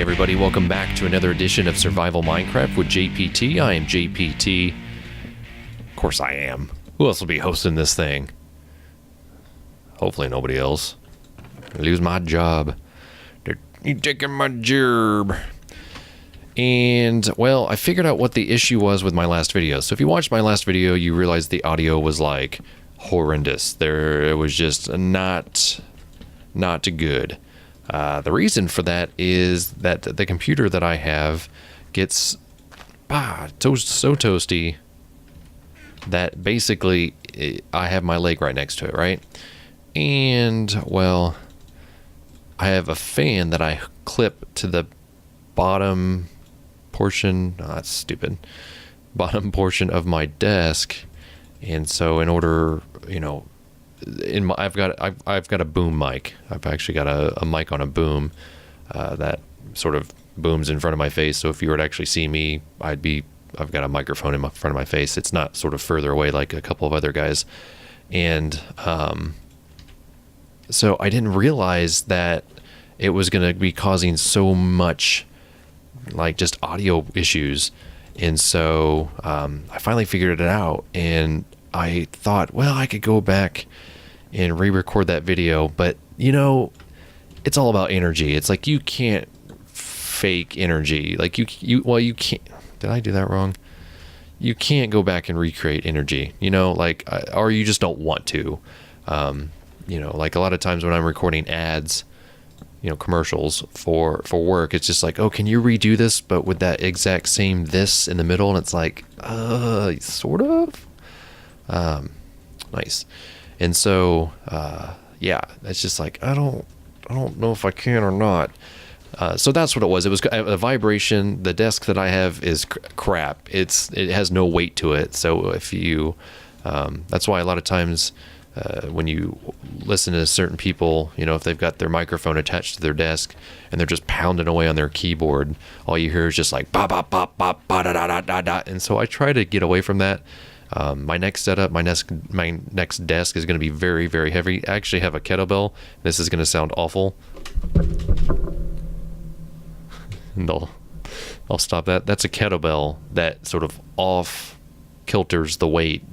Hey everybody, welcome back to another edition of Survival Minecraft with JPT. I am JPT. Of course I am. Who else will be hosting this thing? Hopefully nobody else. I lose my job. You're taking my job. And, well, I figured out what the issue was with my last video. So if you watched my last video, you realize the audio was, like, horrendous. It was just not good. The reason for that is that the computer that I have gets so toasty that basically I have my leg right next to it, right? And, well, I have a fan that I clip to the bottom portion. Oh, that's stupid. Bottom portion of my desk. And so in order, you know, I've got a boom mic. I've actually got a mic on a boom that sort of booms in front of my face. So if you were to actually see me, I've got a microphone in front of my face. It's not sort of further away like a couple of other guys. And so I didn't realize that it was going to be causing so much like just audio issues. And so I finally figured it out, and I thought, well, I could go back and re-record that video, but you know, it's all about energy. It's like you can't fake energy. Like you can't. Did I do that wrong? You can't go back and recreate energy. You know, like, or you just don't want to. You know, like a lot of times when I'm recording ads, you know, commercials for work, it's just like, oh, can you redo this, but with that exact same this in the middle? And it's like, sort of. Nice. And so, yeah, it's just like, I don't know if I can or not. So that's what it was. It was a vibration. The desk that I have is crap. It has no weight to it. So if you, that's why a lot of times, when you listen to certain people, you know, if they've got their microphone attached to their desk and they're just pounding away on their keyboard, all you hear is just like, ba ba ba ba ba da da da da da. And so I try to get away from that. My next setup, my next desk is going to be very, very heavy. I actually have a kettlebell. This is going to sound awful. And I'll stop that. That's a kettlebell that sort of off kilters the weight,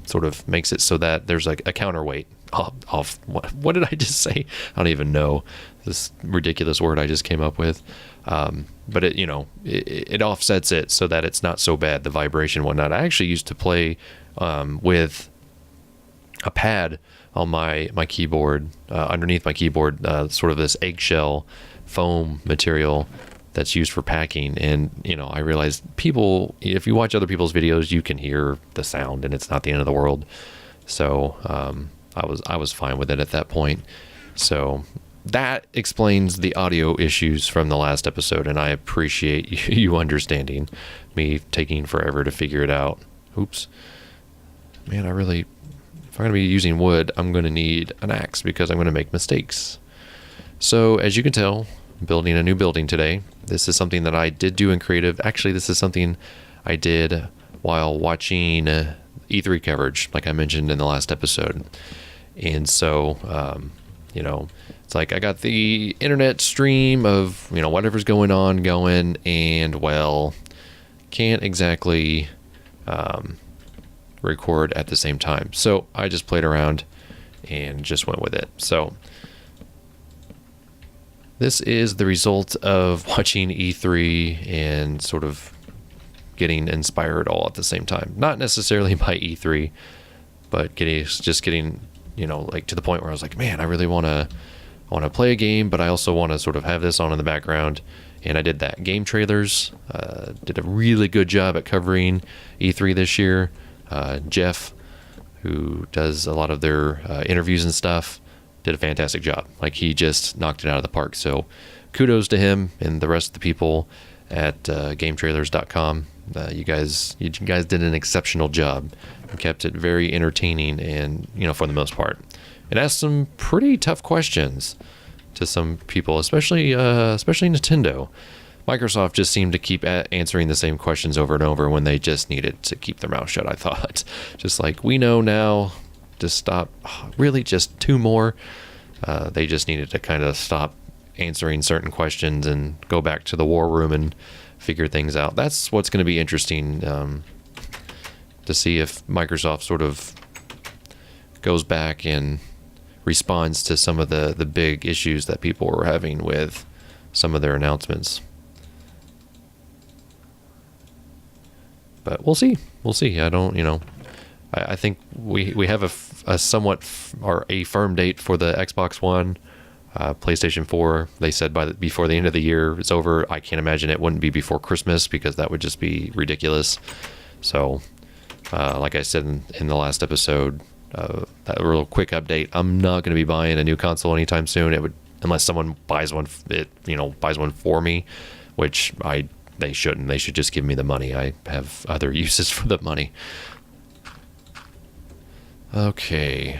sort of makes it so that there's like a counterweight off. What did I just say? I don't even know this ridiculous word I just came up with. But it, you know, it offsets it so that it's not so bad, the vibration and whatnot. I actually used to play with a pad on my keyboard, underneath my keyboard, sort of this eggshell foam material that's used for packing. And, you know, I realized people, if you watch other people's videos, you can hear the sound and it's not the end of the world. So I was fine with it at that point. So that explains the audio issues from the last episode, and I appreciate you understanding me taking forever to figure it out. Oops. Man, if I'm going to be using wood, I'm going to need an axe because I'm going to make mistakes. So, as you can tell, I'm building a new building today. This is something that I did do in creative. Actually, this is something I did while watching E3 coverage, like I mentioned in the last episode. And so, you know, it's like I got the internet stream of, you know, whatever's going on going, and, well, can't exactly record at the same time. So I just played around and just went with it. So this is the result of watching E3 and sort of getting inspired all at the same time. Not necessarily by E3, but getting, you know, like to the point where I was like, man, I really want to play a game, but I also want to sort of have this on in the background. And I did that. Game trailers did a really good job at covering E3 this year. Jeff, who does a lot of their interviews and stuff, did a fantastic job. Like, he just knocked it out of the park. So kudos to him and the rest of the people at GameTrailers.com. You guys did an exceptional job and kept it very entertaining, and, you know, for the most part. It asked some pretty tough questions to some people, especially Nintendo. Microsoft just seemed to keep answering the same questions over and over when they just needed to keep their mouth shut, I thought. Just like, we know now to stop. Really, just two more. They just needed to kind of stop answering certain questions and go back to the war room and figure things out. That's what's going to be interesting, to see if Microsoft sort of goes back and responds to some of the big issues that people were having with some of their announcements. But we'll see. I don't, I think we have a somewhat or a firm date for the Xbox One, PlayStation 4. They said before the end of the year it's over. I can't imagine it wouldn't be before Christmas, because that would just be ridiculous. So, like I said in the last episode, that real quick update, I'm not going to be buying a new console anytime soon. It would, unless someone buys one, buys one for me, which they shouldn't. They should just give me the money. I have other uses for the money. Okay.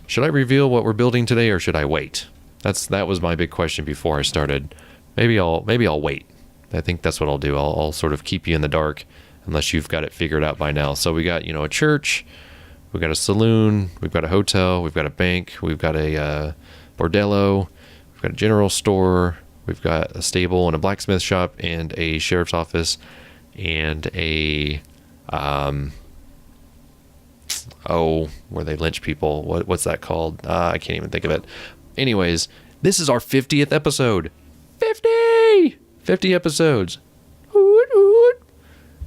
Should I reveal what we're building today, or should I wait? That was my big question before I started. Maybe I'll wait. I think that's what I'll do. I'll sort of keep you in the dark unless you've got it figured out by now. So we got, a church, we've got a saloon, we've got a hotel, we've got a bank, we've got a bordello, we've got a general store, we've got a stable and a blacksmith shop and a sheriff's office and a where they lynch people. What's that called? I can't even think of it. Anyways, this is our 50th episode. 50 episodes.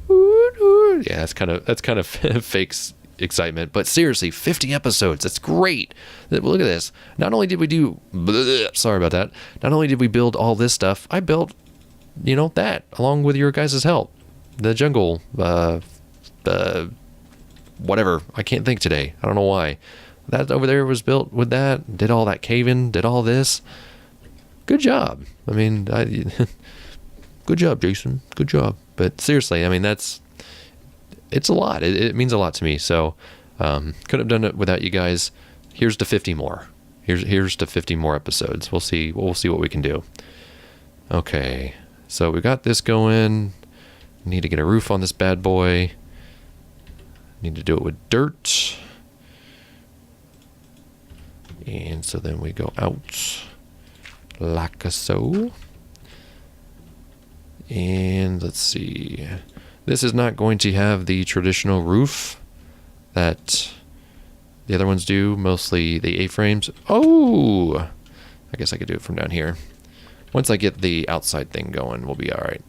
Yeah, that's kind of fake excitement, but seriously, 50 episodes. That's great. Look at this. Not only did we do sorry about that. Not only did we build all this stuff, I built that along with your guys' help. The jungle, whatever. I can't think today. I don't know why. That over there was built with that. Did all that caving. Did all this. Good job. I mean, good job, Jason. Good job. But seriously, I mean, it's a lot. It means a lot to me. So, couldn't have done it without you guys. Here's to 50 more. Here's to 50 more episodes. We'll see what we can do. Okay. So we got this going. Need to get a roof on this bad boy. Need to do it with dirt. And so then we go out like so. And let's see. This is not going to have the traditional roof that the other ones do, mostly the A-frames. Oh! I guess I could do it from down here. Once I get the outside thing going, we'll be alright.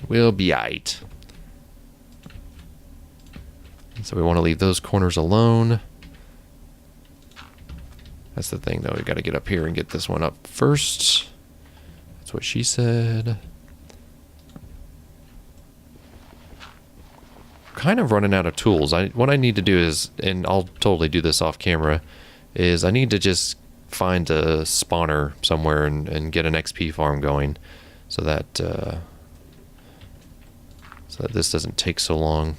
We'll be alright. So we want to leave those corners alone. That's the thing, though. We got to get up here and get this one up first. That's what she said. Kind of running out of tools. What I need to do is, and I'll totally do this off camera, is I need to just find a spawner somewhere and get an XP farm going, so that this doesn't take so long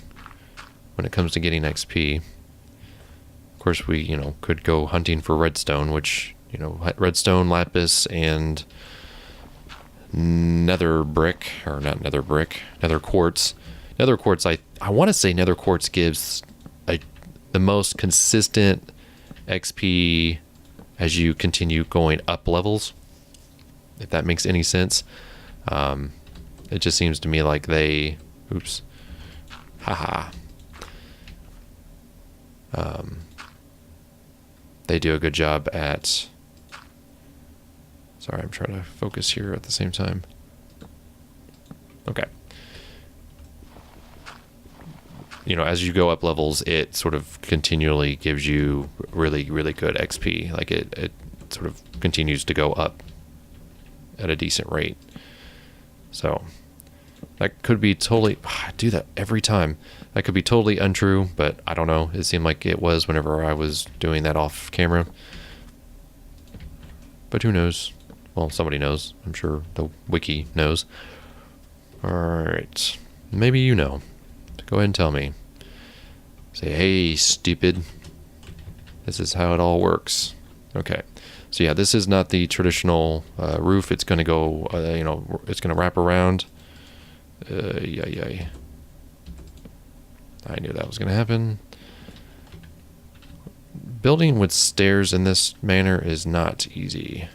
when it comes to getting XP. Of course, we could go hunting for redstone, which redstone, lapis, and nether quartz. Nether quartz, I want to say nether quartz gives the most consistent XP as you continue going up levels, if that makes any sense. It just seems to me like they they do a good job at, sorry, I'm trying to focus here at the same time. Okay. As you go up levels, it sort of continually gives you really, really good XP. Like it sort of continues to go up at a decent rate. So that could be totally, I do that every time. That could be totally untrue, but I don't know. It seemed like it was whenever I was doing that off camera. But who knows? Well, somebody knows. I'm sure the wiki knows. Alright. Maybe you know. Go ahead and tell me. Say, hey, stupid. This is how it all works. Okay. So yeah, this is not the traditional roof. It's going to go, it's going to wrap around. I knew that was going to happen. Building with stairs in this manner is not easy.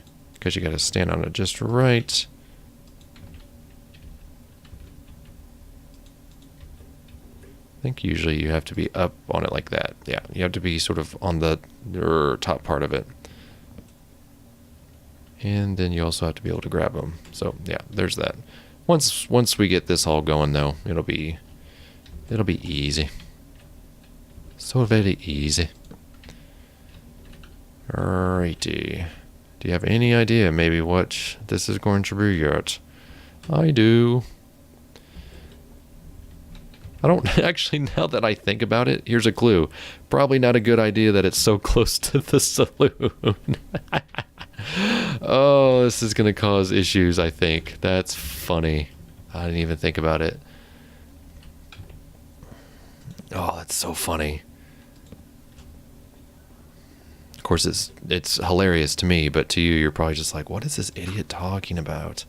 because you got to stand on it just right. I think usually you have to be up on it like that. Yeah, you have to be sort of on the top part of it. And then you also have to be able to grab them. So yeah, there's that. Once we get this all going though, it'll be easy. So very easy. Alrighty. Do you have any idea maybe what this is going to be yet? I do. I don't actually, now that I think about it, here's a clue. Probably not a good idea that it's so close to the saloon. Oh, this is going to cause issues, I think. That's funny. I didn't even think about it. Oh, that's so funny. Of course, it's hilarious to me, but to you, you're probably just like, what is this idiot talking about?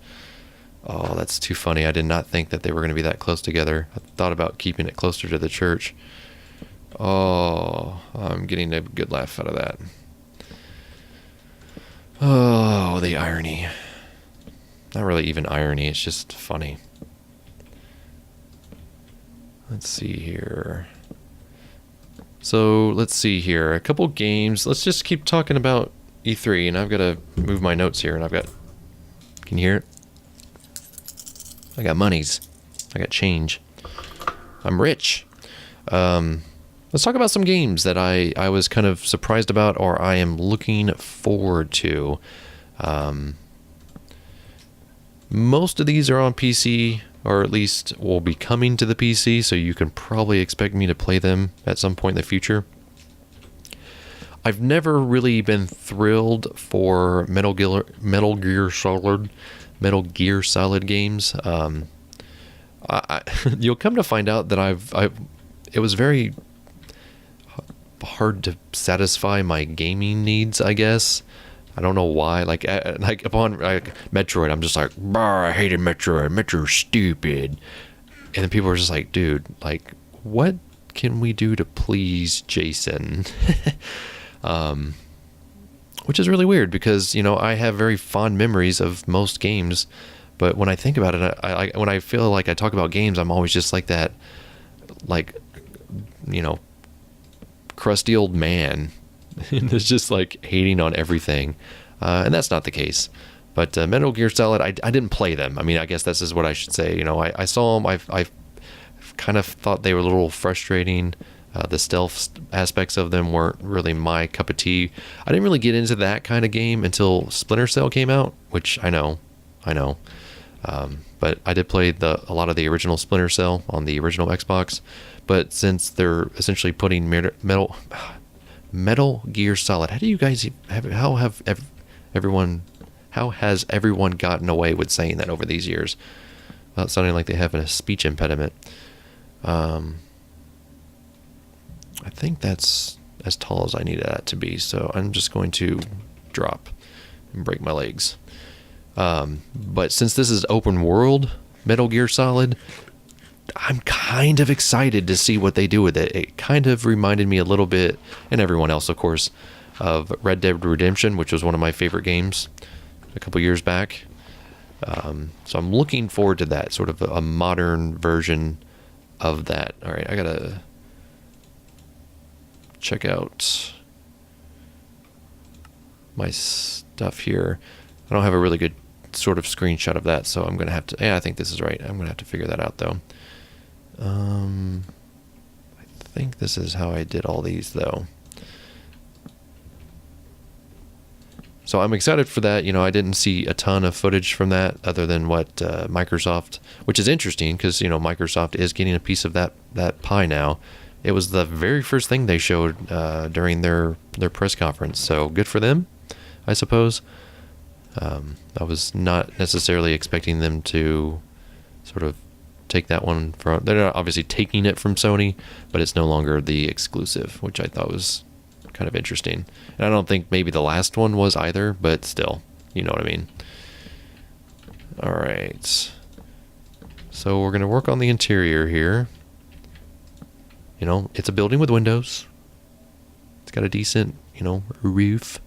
Oh, that's too funny. I did not think that they were going to be that close together. I thought about keeping it closer to the church. Oh, I'm getting a good laugh out of that. Oh, the irony. Not really even irony, it's just funny. Let's see here. So, let's see here. A couple games. Let's just keep talking about E3, and I've got to move my notes here, and I've got... Can you hear it? I got monies. I got change. I'm rich. Let's talk about some games that I was kind of surprised about or I am looking forward to. Most of these are on PC, or at least will be coming to the PC, so you can probably expect me to play them at some point in the future. I've never really been thrilled for Metal Gear Solid games. You'll come to find out that it was very hard to satisfy my gaming needs, I guess. I don't know why. Like upon Metroid, I'm just like, I hated Metroid. Metroid's stupid. And then people are just like, dude, like, what can we do to please Jason? Which is really weird because, you know, I have very fond memories of most games, but when I think about it, when I feel like I talk about games, I'm always just like that, like, you know, crusty old man. And it's just like hating on everything. And that's not the case. But Metal Gear Solid, I didn't play them. I mean, I guess this is what I should say. You know, I saw them. I kind of thought they were a little frustrating. The stealth aspects of them weren't really my cup of tea. I didn't really get into that kind of game until Splinter Cell came out, which I know. But I did play a lot of the original Splinter Cell on the original Xbox. But since they're essentially putting Metal Gear Solid, how has everyone gotten away with saying that over these years without sounding like they have a speech impediment? I think that's as tall as I need that to be, so I'm just going to drop and break my legs. But since this is open world Metal Gear Solid, I'm kind of excited to see what they do with it. It kind of reminded me a little bit, and everyone else, of course, of Red Dead Redemption, which was one of my favorite games a couple years back. So I'm looking forward to that, sort of a modern version of that. All right, I gotta check out my stuff here. I don't have a really good sort of screenshot of that, so I'm gonna have to. Yeah, I think this is right. I'm gonna have to figure that out though. I think this is how I did all these though. So I'm excited for that. You know, I didn't see a ton of footage from that other than what Microsoft, which is interesting because, you know, Microsoft is getting a piece of that pie now. It was the very first thing they showed during their press conference. So good for them, I suppose. I was not necessarily expecting them to sort of take that one from... They're not obviously taking it from Sony, but it's no longer the exclusive, which I thought was kind of interesting. And I don't think maybe the last one was either, but still, you know what I mean. All right. So we're going to work on the interior here. You know, it's a building with windows. It's got a decent, you know, roof.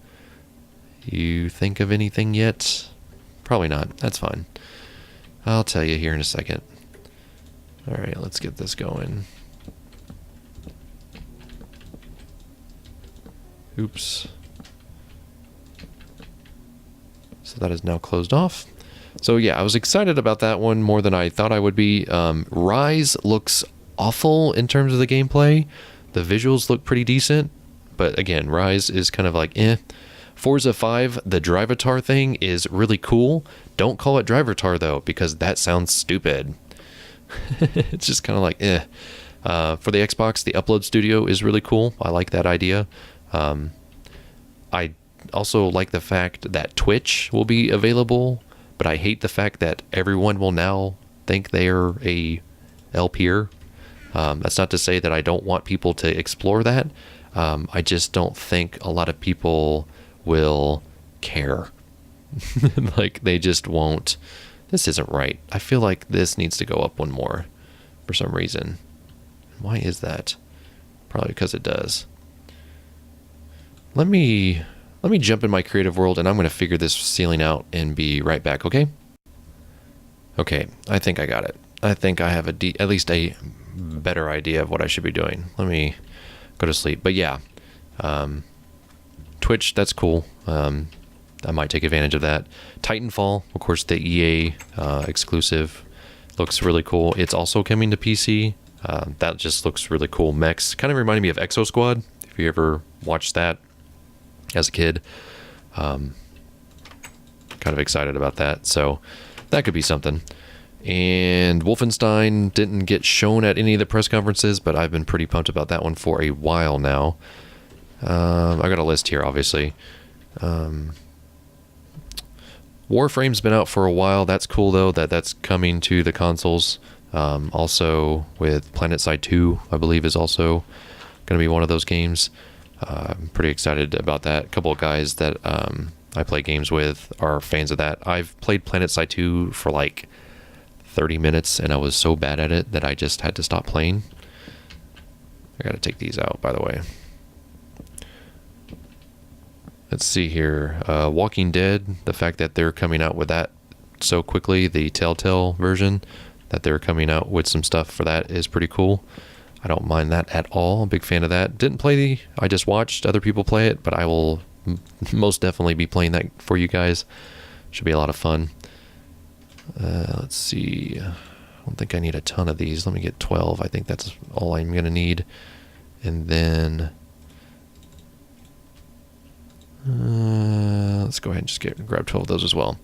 You think of anything yet? Probably not. That's fine. I'll tell you here in a second. All right, let's get this going. Oops. So that is now closed off. So yeah, I was excited about that one more than I thought I would be. Rise looks awful in terms of the gameplay. The visuals look pretty decent, but again, Rise is kind of like eh. Forza 5, the Drivatar thing is really cool. Don't call it Drivatar though, because that sounds stupid. It's just kind of like eh. For the Xbox, the Upload Studio is really cool. I like that idea. I also like the fact that Twitch will be available, but I hate the fact that everyone will now think they're a LPer. That's not to say that I don't want people to explore that. I just don't think a lot of people will care. Like they just won't. This isn't right. I feel like this needs to go up one more for some reason. Why is that? Probably because it does. Let me jump in my creative world and I'm going to figure this ceiling out and be right back, okay? Okay, I think I got it. I think I have at least a better idea of what I should be doing. Let me go to sleep. But yeah, Twitch, that's cool. I might take advantage of that. Titanfall, of course, the EA exclusive, looks really cool. It's also coming to PC. That just looks really cool. Mechs kind of reminded me of Exo Squad, if you ever watched that as a kid. Kind of excited about that. So that could be something. And Wolfenstein didn't get shown at any of the press conferences, but I've been pretty pumped about that one for a while now. I got a list here, obviously. Warframe's been out for a while. That's cool, though, that's coming to the consoles. Also with PlanetSide 2, I believe, is also going to be one of those games. I'm pretty excited about that. A couple of guys that I play games with are fans of that. I've played PlanetSide 2 for like 30 minutes, and I was so bad at it that I just had to stop playing. I got to take these out, by the way. Let's see here. Walking Dead, the fact that they're coming out with that so quickly, the Telltale version, that they're coming out with some stuff for that is pretty cool. I don't mind that at all. I'm a big fan of that. Didn't play I just watched other people play it, but I will most definitely be playing that for you guys. Should be a lot of fun. Let's see. I don't think I need a ton of these. Let me get 12. I think that's all I'm going to need. And then let's go ahead and just grab 12 of those as well.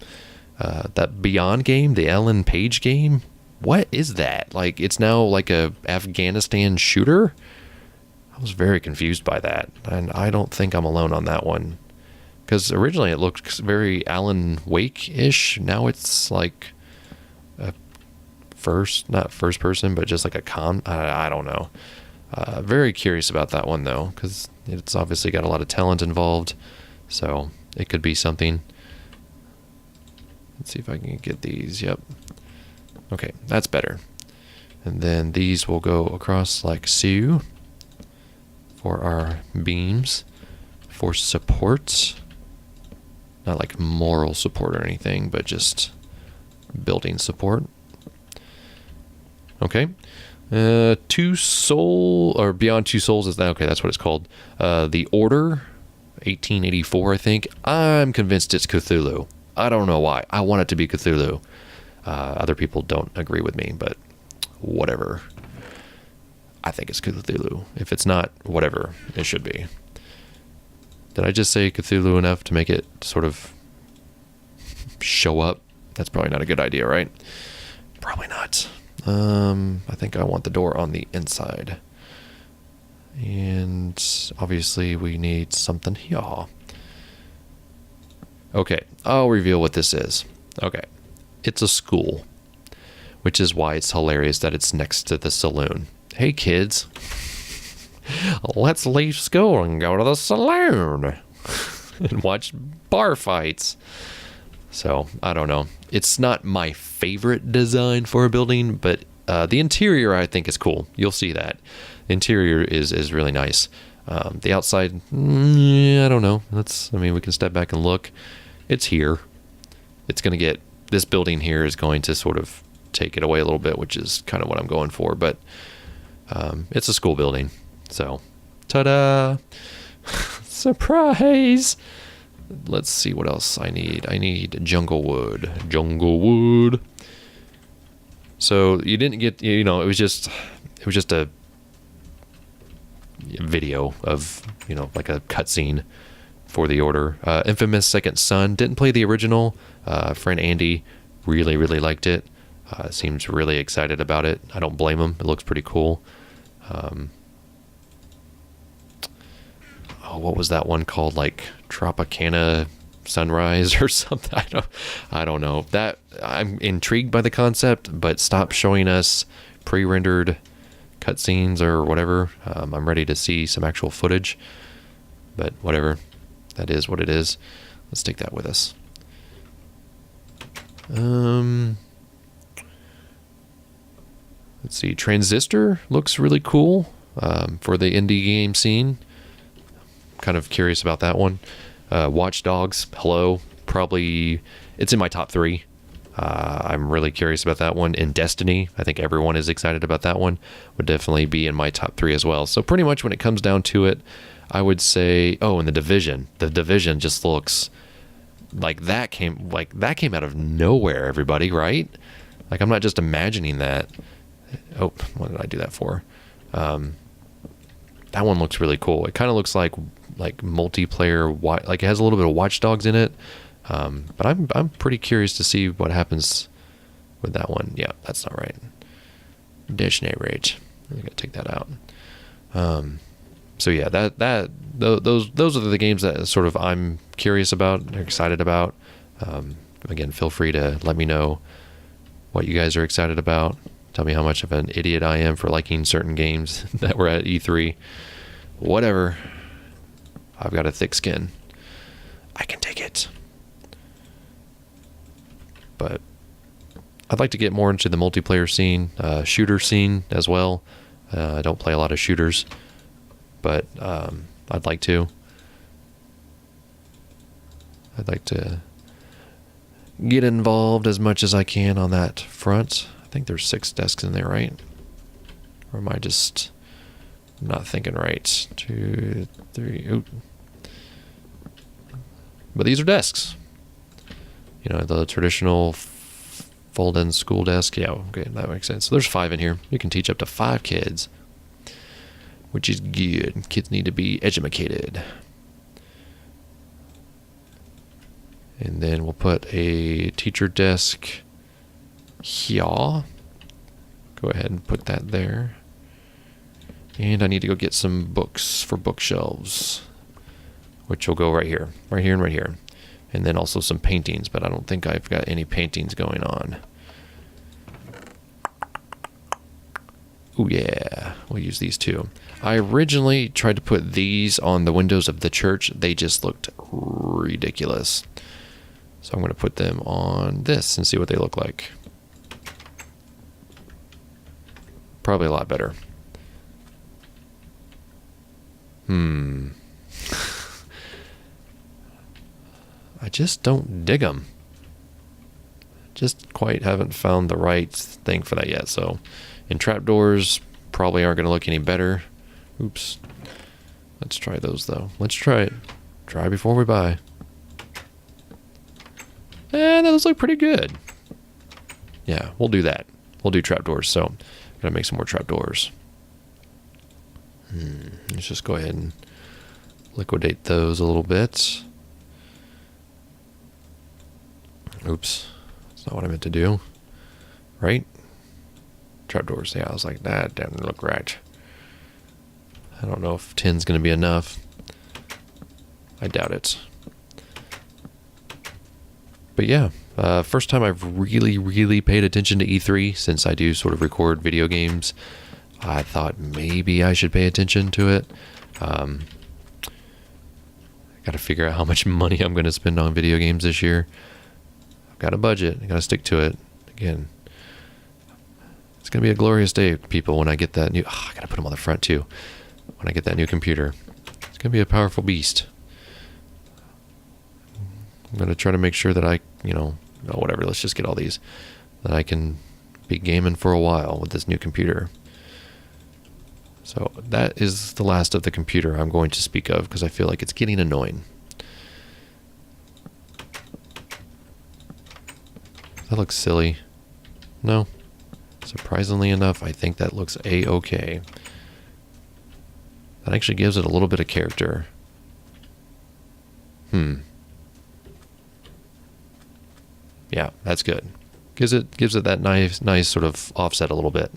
That Beyond game, the Ellen Page game, what is that? Like, it's now like a Afghanistan shooter? I was very confused by that, and I don't think I'm alone on that one. Because originally it looked very Alan Wake-ish. Now it's like a not first person, but just like a I don't know. Very curious about that one, though, because it's obviously got a lot of talent involved. So it could be something. Let's see if I can get these. Yep. Okay, that's better. And then these will go across like so for our beams for support. Not like moral support or anything, but just building support. Okay. Two Soul, or Beyond Two Souls is that? Okay, that's what it's called. The Order, 1884, I think. I'm convinced it's Cthulhu. I don't know why. I want it to be Cthulhu. Other people don't agree with me, but whatever. I think it's Cthulhu. If it's not, whatever, it should be. Did I just say Cthulhu enough to make it sort of show up? That's probably not a good idea, right? Probably not. I think I want the door on the inside. And obviously we need something here. Okay, I'll reveal what this is. Okay, it's a school, which is why it's hilarious that it's next to the saloon. Hey kids, let's leave school and go to the saloon and watch bar fights. So, I don't know. It's not my favorite design for a building, but the interior I think is cool. You'll see that. The interior is really nice. The outside, I don't know. We can step back and look. It's here. It's going to get, this building here is going to sort of take it away a little bit, which is kind of what I'm going for. But it's a school building. So, ta-da! Surprise! Let's see what else I need. I need jungle wood. Jungle wood. So you didn't get, it was just a video of, like a cutscene for the order. Infamous Second Son. Didn't play the original. Friend Andy really, really liked it. Seems really excited about it. I don't blame him. It looks pretty cool. What was that one called? Like Tropicana Sunrise or something? I don't know. That I'm intrigued by the concept, but stop showing us pre-rendered cutscenes or whatever. I'm ready to see some actual footage, but whatever. That is what it is. Let's take that with us. Let's see. Transistor looks really cool for the indie game scene. Kind of curious about that one. Watch Dogs, hello. Probably, it's in my top 3. I'm really curious about that one. And Destiny, I think everyone is excited about that one. Would definitely be in my top 3 as well. So pretty much when it comes down to it, I would say, and The Division. The Division just looks like that came out of nowhere, everybody, right? Like, I'm not just imagining that. Oh, what did I do that for? That one looks really cool. It kind of looks like multiplayer, like it has a little bit of Watch Dogs in it. But I'm pretty curious to see what happens with that one. Yeah, that's not right. Dictionary Rage. I gotta take that out. So yeah, those are the games that sort of I'm curious about, excited about. Again, feel free to let me know what you guys are excited about. Tell me how much of an idiot I am for liking certain games that were at E3. Whatever. I've got a thick skin. I can take it. But I'd like to get more into the multiplayer scene, shooter scene as well. I don't play a lot of shooters, but I'd like to. I'd like to get involved as much as I can on that front. I think there's 6 desks in there, right? Or am I just not thinking right? 2, 3. Ooh. But these are desks. The traditional fold-in school desk. Yeah, okay, that makes sense. So there's 5 in here. You can teach up to 5 kids, which is good. Kids need to be educated. And then we'll put a teacher desk here. Go ahead and put that there. And I need to go get some books for bookshelves, which will go right here and right here. And then also some paintings, but I don't think I've got any paintings going on. Oh yeah, we'll use these too. I originally tried to put these on the windows of the church. They just looked ridiculous. So I'm going to put them on this and see what they look like. Probably a lot better. I just don't dig them. Just quite haven't found the right thing for that yet. So, and trapdoors probably aren't going to look any better. Oops. Let's try those though. Let's try it. Try before we buy. And those look pretty good. Yeah, we'll do that. We'll do trapdoors. So, gotta make some more trapdoors. Let's just go ahead and liquidate those a little bit. Oops, that's not what I meant to do. Right? Trapdoors. Yeah, I was like, that didn't look right. I don't know if 10's going to be enough. I doubt it. But yeah, first time I've really paid attention to E3 since I do sort of record video games. I thought maybe I should pay attention to it. I got to figure out how much money I'm going to spend on video games this year. I've got a budget. I got to stick to it. Again, It's going to be a glorious day, people, when I get that new... I got to put them on the front, too. When I get that new computer. It's going to be a powerful beast. I'm going to try to make sure that I, whatever, let's just get all these. That I can be gaming for a while with this new computer. So that is the last of the computer I'm going to speak of because I feel like it's getting annoying. That looks silly. No. Surprisingly enough, I think that looks a-okay. That actually gives it a little bit of character. Yeah, that's good. Gives it that nice sort of offset a little bit.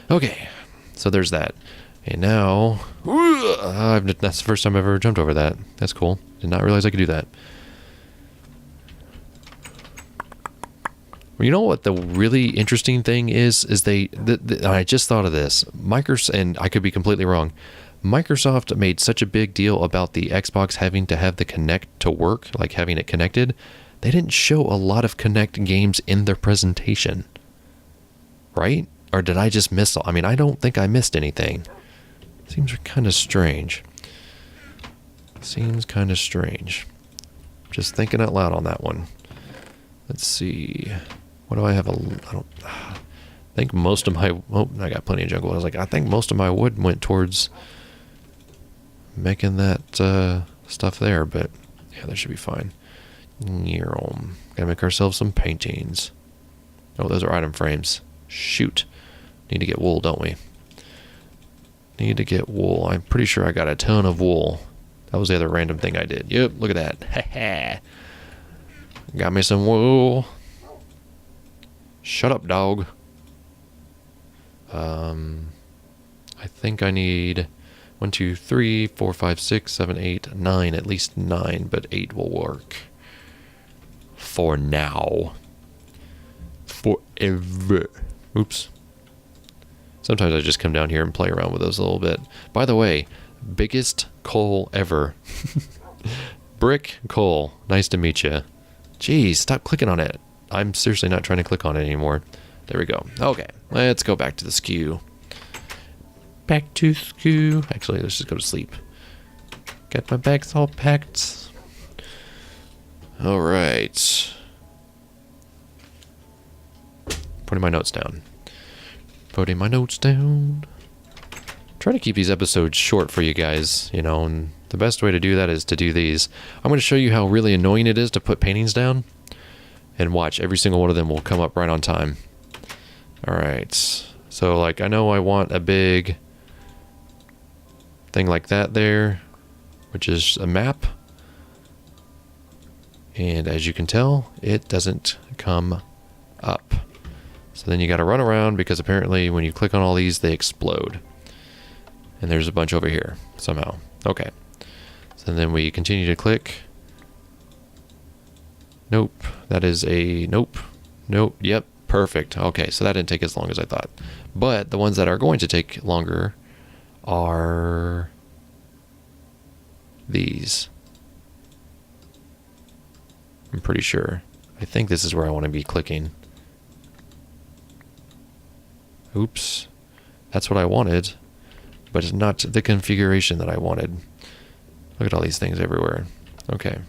Okay, so there's that. And now, that's the first time I've ever jumped over that. That's cool. Did not realize I could do that. You know what the really interesting thing is I just thought of this. Microsoft, and I could be completely wrong. Microsoft made such a big deal about the Xbox having to have the Kinect to work, like having it connected. They didn't show a lot of Kinect games in their presentation. Right? Or did I just miss? I mean, I don't think I missed anything. Seems kind of strange. Just thinking out loud on that one. Let's see. What do I have? I think most of my... Oh, I got plenty of jungle. I was like, I think most of my wood went towards making that stuff there. But yeah, that should be fine. Gotta make ourselves some paintings. Oh, those are item frames. Shoot. Need to get wool, don't we? Need to get wool. I'm pretty sure I got a ton of wool. That was the other random thing I did. Yep, look at that. Got me some wool. Shut up, dog. I think I need 1, 2, 3, 4, 5, 6, 7, 8, 9. At least 9, but 8 will work. For now. Forever. Oops. Sometimes I just come down here and play around with those a little bit. By the way, biggest coal ever. Brick coal. Nice to meet you. Jeez, stop clicking on it. I'm seriously not trying to click on it anymore. There we go. Okay, let's go back to the SKU. Back to SKU. Actually, let's just go to sleep. Got my bags all packed. All right. Putting my notes down. Try to keep these episodes short for you guys, and the best way to do that is to do these. I'm going to show you how really annoying it is to put paintings down. And watch, every single one of them will come up right on time. Alright. So, I know I want a big thing like that there, which is a map. And as you can tell, it doesn't come up. So then you got to run around because apparently when you click on all these, they explode. And there's a bunch over here somehow. Okay. So then we continue to click. Nope. That is a nope. Nope. Yep. Perfect. Okay. So that didn't take as long as I thought. But the ones that are going to take longer are these. I'm pretty sure. I think this is where I want to be clicking. Oops. That's what I wanted, but it's not the configuration that I wanted. Look at all these things everywhere. Okay.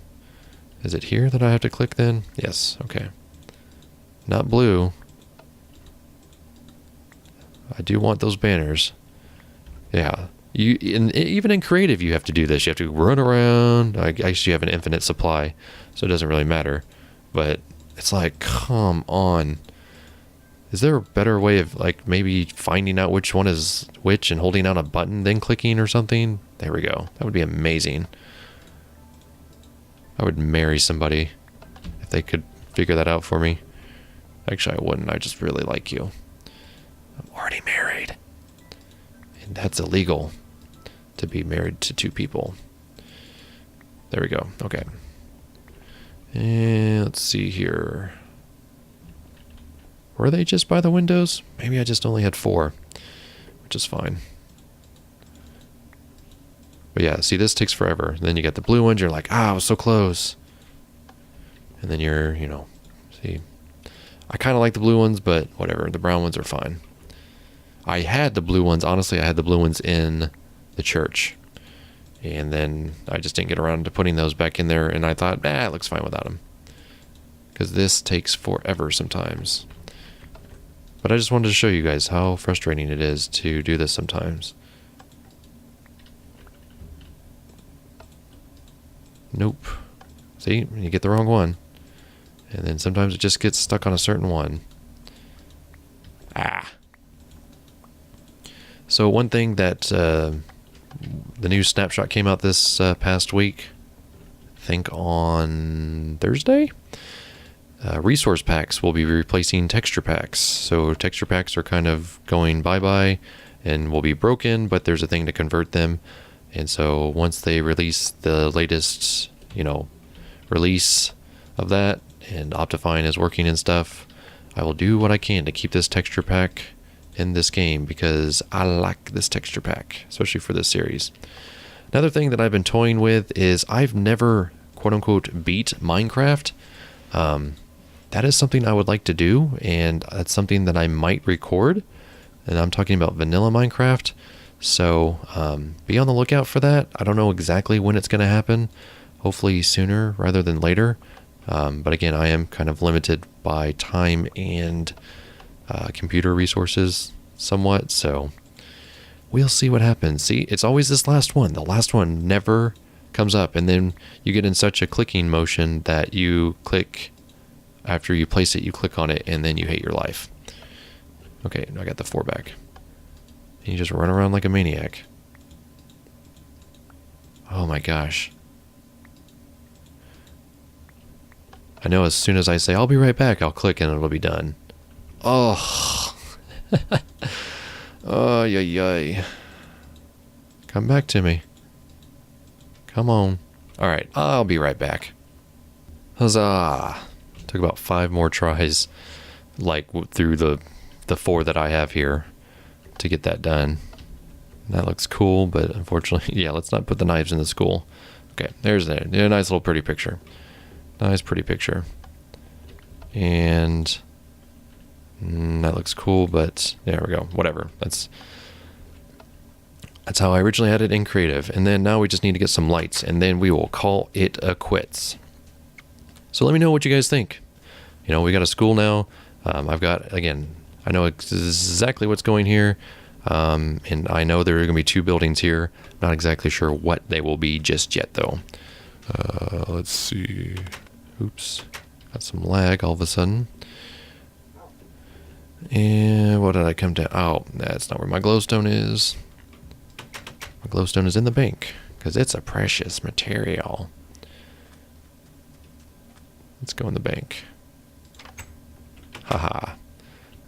Is it here that I have to click then? Yes. Okay. Not blue. I do want those banners. Yeah. Even in creative, you have to do this. You have to run around. I guess you have an infinite supply, so it doesn't really matter. But it's like, come on. Is there a better way of maybe finding out which one is which and holding down a button then clicking or something? There we go. That would be amazing. I would marry somebody if they could figure that out for me. Actually, I wouldn't. I just really like you. I'm already married. And that's illegal to be married to 2 people. There we go. Okay. And let's see here. Were they just by the windows? Maybe I just only had 4, which is fine. But yeah, see, this takes forever. And then you get the blue ones, you're like, I was so close. And then you're, see. I kind of like the blue ones, but whatever. The brown ones are fine. I had the blue ones. Honestly, I had the blue ones in the church. And then I just didn't get around to putting those back in there, and I thought, it looks fine without them. Because this takes forever sometimes. But I just wanted to show you guys how frustrating it is to do this sometimes. Nope. See, you get the wrong one. And then sometimes it just gets stuck on a certain one. So one thing that the new snapshot came out this past week, I think on Thursday, resource packs will be replacing texture packs. So texture packs are kind of going bye-bye and will be broken, but there's a thing to convert them. And so once they release the latest, release of that, and Optifine is working and stuff, I will do what I can to keep this texture pack in this game because I like this texture pack, especially for this series. Another thing that I've been toying with is I've never, quote-unquote, beat Minecraft. That is something I would like to do, and that's something that I might record, and I'm talking about vanilla Minecraft. So be on the lookout for that. I don't know exactly when it's going to happen. Hopefully sooner rather than later. But again, I am kind of limited by time and computer resources somewhat. So we'll see what happens. See, it's always this last one. The last one never comes up. And then you get in such a clicking motion that you click, after you place it, you click on it, and then you hate your life. Okay, I got the 4 back. And you just run around like a maniac. Oh my gosh. I know as soon as I say, I'll be right back, I'll click and it'll be done. Oh. Oh, yay. Come back to me. Come on. Alright, I'll be right back. Huzzah. Took about 5 more tries, like through the 4 that I have here, to get that done. That looks cool, but unfortunately, yeah, let's not put the knives in the school. Okay, there's a nice little pretty picture. Nice pretty picture. And that looks cool, but there we go. Whatever. That's how I originally had it in creative. And then now we just need to get some lights, and then we will call it a quits. So let me know what you guys think. We got a school now. I've got, again, I know exactly what's going here. And I know there are going to be 2 buildings here. Not exactly sure what they will be just yet, though. Let's see. Oops. Got some lag all of a sudden. And what did I come to? Oh, that's not where my glowstone is. My glowstone is in the bank because it's a precious material. Let's go in the bank. Haha.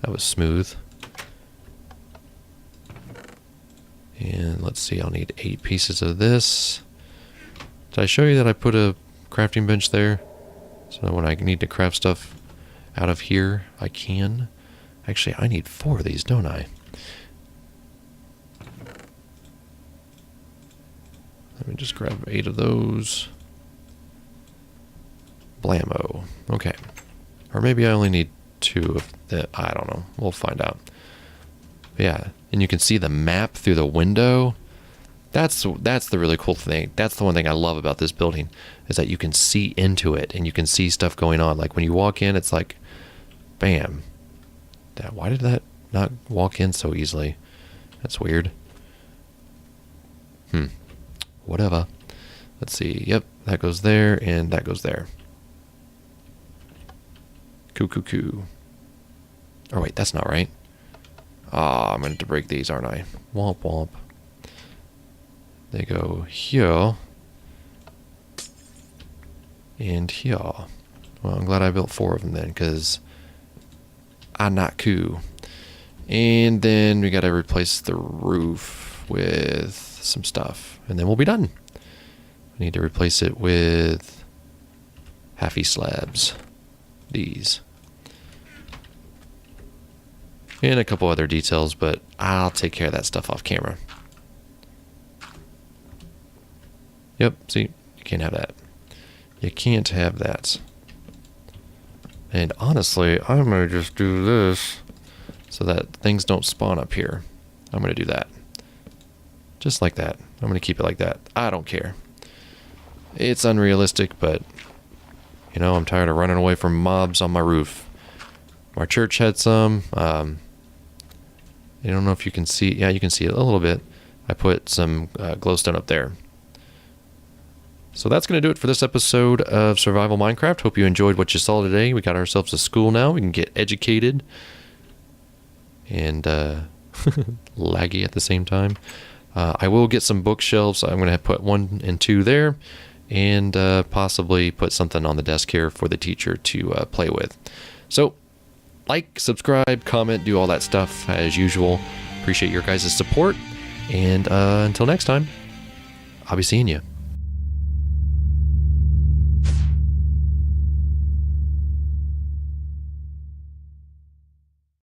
That was smooth. And let's see, I'll need 8 pieces of this. Did I show you that I put a crafting bench there? So that when I need to craft stuff out of here, I can. Actually, I need 4 of these, don't I? Let me just grab 8 of those. Blammo. Okay. Or maybe I only need 2 of that. I don't know. We'll find out. But yeah, and you can see the map through the window. That's the really cool thing. That's the one thing I love about this building, is that you can see into it and you can see stuff going on. Like when you walk in, it's like, bam. Why did that not walk in so easily? That's weird. Whatever. Let's see. Yep, that goes there and that goes there. Coo. Oh wait, that's not right. I'm going to break these, aren't I? Womp womp. They go here. And here. Well, I'm glad I built 4 of them then, because I'm not cool. And then we got to replace the roof with some stuff. And then we'll be done. We need to replace it with halfy slabs. These. And a couple other details, but I'll take care of that stuff off camera. Yep, see, you can't have that. You can't have that. And honestly, I'm going to just do this so that things don't spawn up here. I'm going to do that. Just like that. I'm going to keep it like that. I don't care. It's unrealistic, but, I'm tired of running away from mobs on my roof. Our church had some. I don't know if you can see. Yeah, you can see it a little bit. I put some glowstone up there. So that's going to do it for this episode of Survival Minecraft. Hope you enjoyed what you saw today. We got ourselves a school now. We can get educated and laggy at the same time. I will get some bookshelves. I'm going to put 1 and 2 there, and possibly put something on the desk here for the teacher to play with. So, like, subscribe, comment, do all that stuff as usual. Appreciate your guys' support. And until next time, I'll be seeing you.